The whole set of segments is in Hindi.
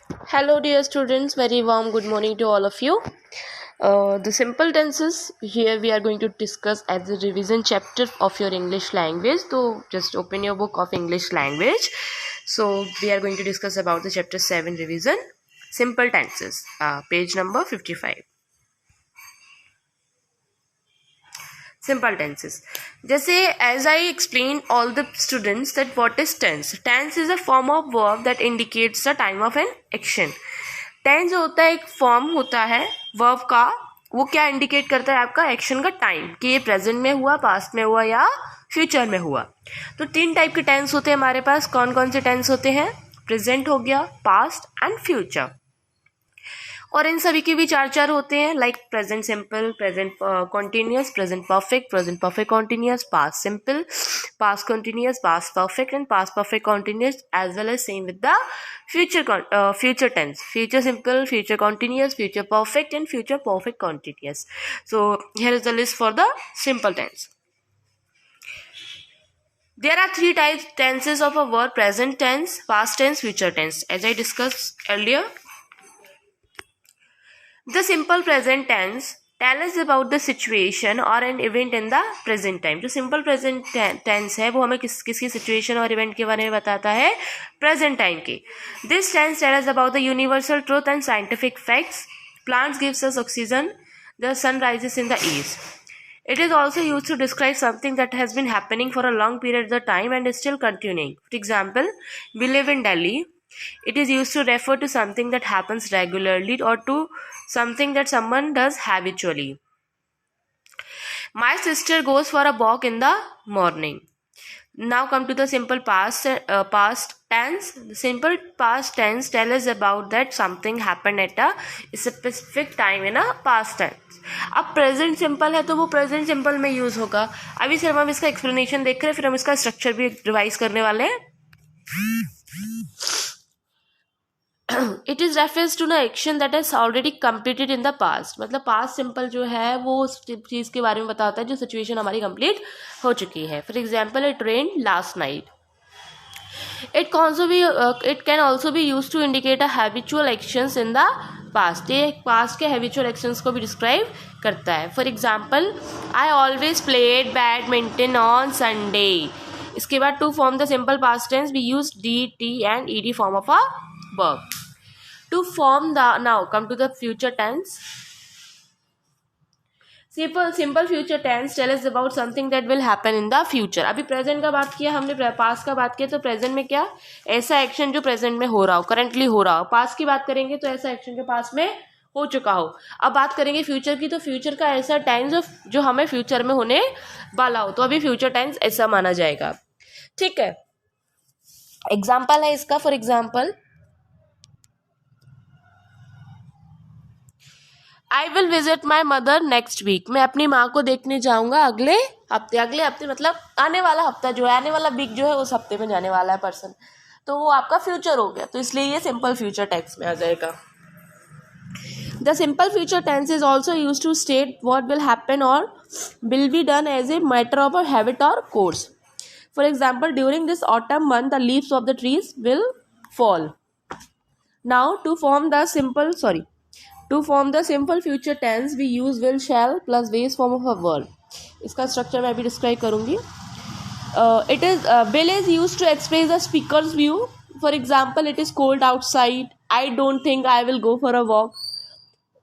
Hello, dear students. Very warm good morning to all of you. The simple tenses here we are going to discuss as the revision chapter of your English language. So, just open your book of English language. So, we are going to discuss about the chapter 7 revision simple tenses, page number 55. Simple tenses. जैसे as I explained all the students that what is tense. Tense is a form of verb that indicates the time of an action. Tense जो होता है एक फॉर्म होता है वर्ब का, वो क्या इंडिकेट करता है आपका एक्शन का टाइम कि ये प्रेजेंट में हुआ, पास्ट में हुआ या फ्यूचर में हुआ. तो 3 टाइप के टेंस होते हैं हमारे पास. कौन कौन से टेंस होते हैं? प्रेजेंट हो गया, पास्ट एंड फ्यूचर. और इन सभी के भी 4 होते हैं like present simple, present continuous, present perfect continuous, past simple, past continuous, past perfect and past perfect continuous, as well as same with the future tense, future simple, future continuous, future perfect and future perfect continuous. So here is the list for the simple tense. There are 3 types tenses of a verb: present tense, past tense, future tense, as I discussed earlier. The simple present tense tell us about the situation or an event in the present time. जो simple present tense है वो हमें किसकी situation और event के बारे में बताता है? Present time के. This tense tell us about the universal truth and scientific facts. Plants gives us oxygen. The sun rises in the east. It is also used to describe something that has been happening for a long period of time and is still continuing. For example, we live in Delhi. It is used to refer to something that happens regularly or to something that someone does habitually. My sister goes for a walk in the morning. Now come to the simple past tense. The simple past tense tell us about that something happened at a specific time in a past tense. अब प्रेजेंट सिंपल है तो वो प्रेजेंट सिंपल में यूज होगा. अभी सिर्फ हम इसका एक्सप्लेनेशन देख रहे हैं, फिर हम इसका स्ट्रक्चर भी रिवाइज करने वाले हैं. इट इज रेफरेंस टू न action that is already completed in the past. मतलब पास्ट सिंपल जो है वो उस चीज के बारे में बताता है जो सिचुएशन हमारी कंप्लीट हो चुकी है. For example, it rain last night. It can also be use to indicate a habitual actions in the past. ये पास्ट के हैबिचुअल एक्शंस को भी डिस्क्राइब करता है. For example, I always played badminton on Sunday. इसके बाद to form the simple past tense we use D, T and ED form of a verb. To form the, now come to the future tense. Simple future tense tell us about something that will happen in the future. अभी प्रेजेंट का बात किया हमने, पास्ट का बात किया, तो प्रेजेंट में क्या? ऐसा एक्शन जो प्रेजेंट में हो रहा हो, करंटली हो रहा हो. पास्ट की बात करेंगे तो ऐसा एक्शन जो पास्ट में हो चुका हो. अब बात करेंगे फ्यूचर की, तो फ्यूचर का ऐसा टेंस जो हमें फ्यूचर में होने वाला हो, तो अभी फ्यूचर टेंस ऐसा माना जाएगा. ठीक है, एग्जाम्पल है इसका. For example, I will visit my mother next week. मैं अपनी माँ को देखने जाऊंगा अगले हफ्ते मतलब आने वाला हफ्ता जो है, आने वाला वीक जो है उस हफ्ते में जाने वाला है पर्सन, तो वो आपका फ्यूचर हो गया. तो इसलिए ये सिंपल फ्यूचर टेंस में आ जाएगा. The simple future tense is also use to state what will happen और will be done as a matter of a habit और course. For example, during this autumn month the leaves of the trees will fall. Now to form the simple future tense we use will, shall plus base form of a verb. इसका स्ट्रक्चर मैं अभी डिस्क्राइब करूंगी. It is will is used to express the speaker's view. For example, it is cold outside. I don't think I will go for a walk.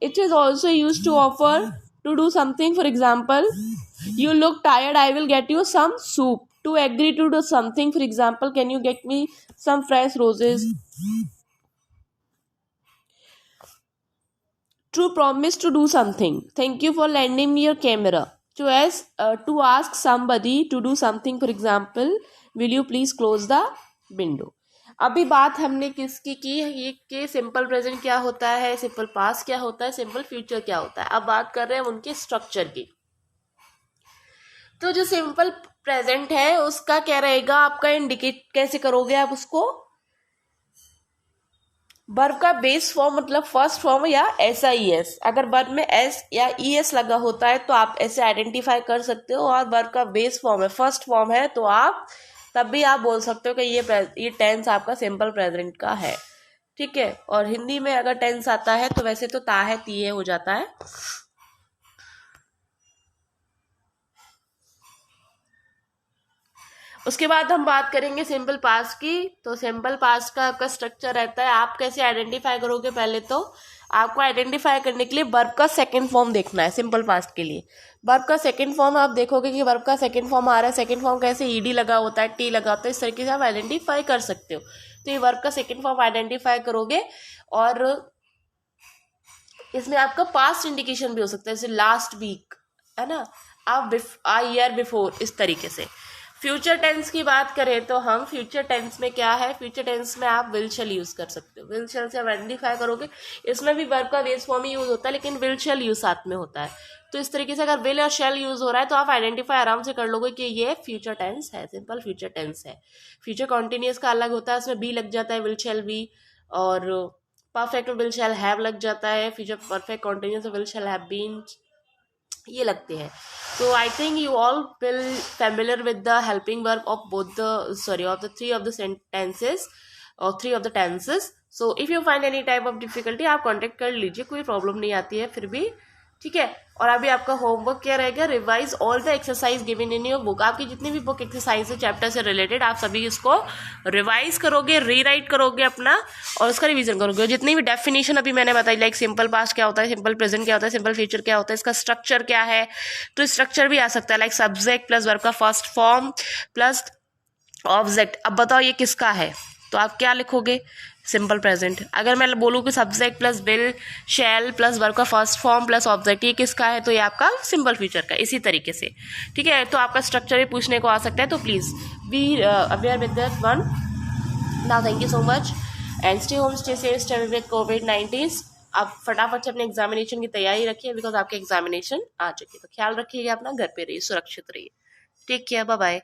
It is also used to offer to do something. For example, you look tired. I will get you some soup. To agree to do something. For example, can you get me some fresh roses? To promise to do something. Thank you for lending me your camera. To ask somebody to do something. For example, will you please close the window. अभी बात हमने किसकी की, ये कि सिंपल प्रेजेंट क्या होता है, सिंपल पास्ट क्या होता है, सिंपल फ्यूचर क्या होता है. अब बात कर रहे हैं उनके स्ट्रक्चर की. तो जो सिंपल प्रेजेंट है उसका क्या रहेगा, आपका इंडिकेट कैसे करोगे आप उसको? वर्ब का बेस फॉर्म मतलब फर्स्ट फॉर्म या ऐसा ई एस. अगर वर्ब में एस या ई एस लगा होता है तो आप ऐसे आइडेंटिफाई कर सकते हो. और वर्ब का बेस फॉर्म है, फर्स्ट फॉर्म है, तो आप तब भी आप बोल सकते हो कि ये टेंस आपका सिंपल प्रेजेंट का है. ठीक है। और हिंदी में अगर टेंस आता है तो वैसे तो ता है ती है हो जाता है। उसके बाद हम बात करेंगे सिंपल पास्ट की। तो सिंपल पास्ट का आपका स्ट्रक्चर रहता है, आप कैसे आइडेंटिफाई करोगे, पहले तो आपको आइडेंटिफाई करने के लिए वर्ब का सेकंड फॉर्म देखना है। सिंपल पास्ट के लिए वर्ब का सेकंड फॉर्म आप देखोगे कि वर्ब का सेकंड फॉर्म आ रहा है, सेकंड फॉर्म कैसे ईडी लगा होता है, टी लगा होता है, इस तरीके से आप आइडेंटिफाई कर सकते हो। तो ये वर्ब का सेकंड फॉर्म आइडेंटिफाई करोगे और इसमें आपका पास्ट इंडिकेशन भी हो सकता है, जैसे लास्ट वीक है ना, आप ईयर बिफोर, इस तरीके से। फ्यूचर टेंस की बात करें तो हम फ्यूचर टेंस में क्या है, फ्यूचर टेंस में आप विल शैल यूज कर सकते हो। विल शैल से आप आइडेंटिफाई करोगे, इसमें भी वर्ब का बेस फॉर्म ही यूज होता है लेकिन विल शैल यूज साथ में होता है। तो इस तरीके से अगर विल और शैल यूज हो रहा है तो आप आइडेंटिफाई आराम से कर लोगे कि ये फ्यूचर टेंस है, सिंपल फ्यूचर टेंस है। फ्यूचर कॉन्टिन्यूस का अलग होता है, उसमें बी लग जाता है, विल शैल बी, और परफेक्ट विल शैल हैव लग जाता है, future perfect continuous will shall have been, ये लगते हैं। तो I think you all will familiar with the helping verb of both the of the three of the sentences और three of the tenses. So if you find any type of difficulty आप कॉन्टेक्ट कर लीजिए, कोई प्रॉब्लम नहीं आती है फिर भी, ठीक है। और अभी आपका होमवर्क क्या रहेगा, revise all the exercise given in your book. आपकी जितनी भी बुक एक्सरसाइज है चैप्टर से रिलेटेड, आप सभी इसको रिवाइज करोगे, रीराइट करोगे अपना और उसका रिवीजन करोगे। जितनी भी डेफिनेशन अभी मैंने बताई, लाइक सिंपल पास्ट क्या होता है, सिंपल प्रेजेंट क्या होता है, सिंपल फ्यूचर क्या होता है, इसका स्ट्रक्चर क्या है, तो स्ट्रक्चर भी आ सकता है लाइक सब्जेक्ट प्लस वर्ब का फर्स्ट फॉर्म प्लस ऑब्जेक्ट। अब बताओ ये किसका है, तो आप क्या लिखोगे, सिंपल प्रेजेंट। अगर मैं बोलूँ कि subject plus will shell plus verb का फर्स्ट फॉर्म प्लस ऑब्जेक्ट, ये किसका है, तो ये आपका सिंपल फ्यूचर का, इसी तरीके से, ठीक है। तो आपका स्ट्रक्चर भी पूछने को आ सकता है, तो please be aware with that one. Now thank you so much and stay home, stay safe, stay with कोविड-19। आप फटाफट से अपने एग्जामिनेशन की तैयारी रखिए बिकॉज आपके एग्जामिनेशन आ चुके हैं। तो ख्याल रखिएगा अपना, घर पे रहिए, सुरक्षित रहिए। Take care, bye bye.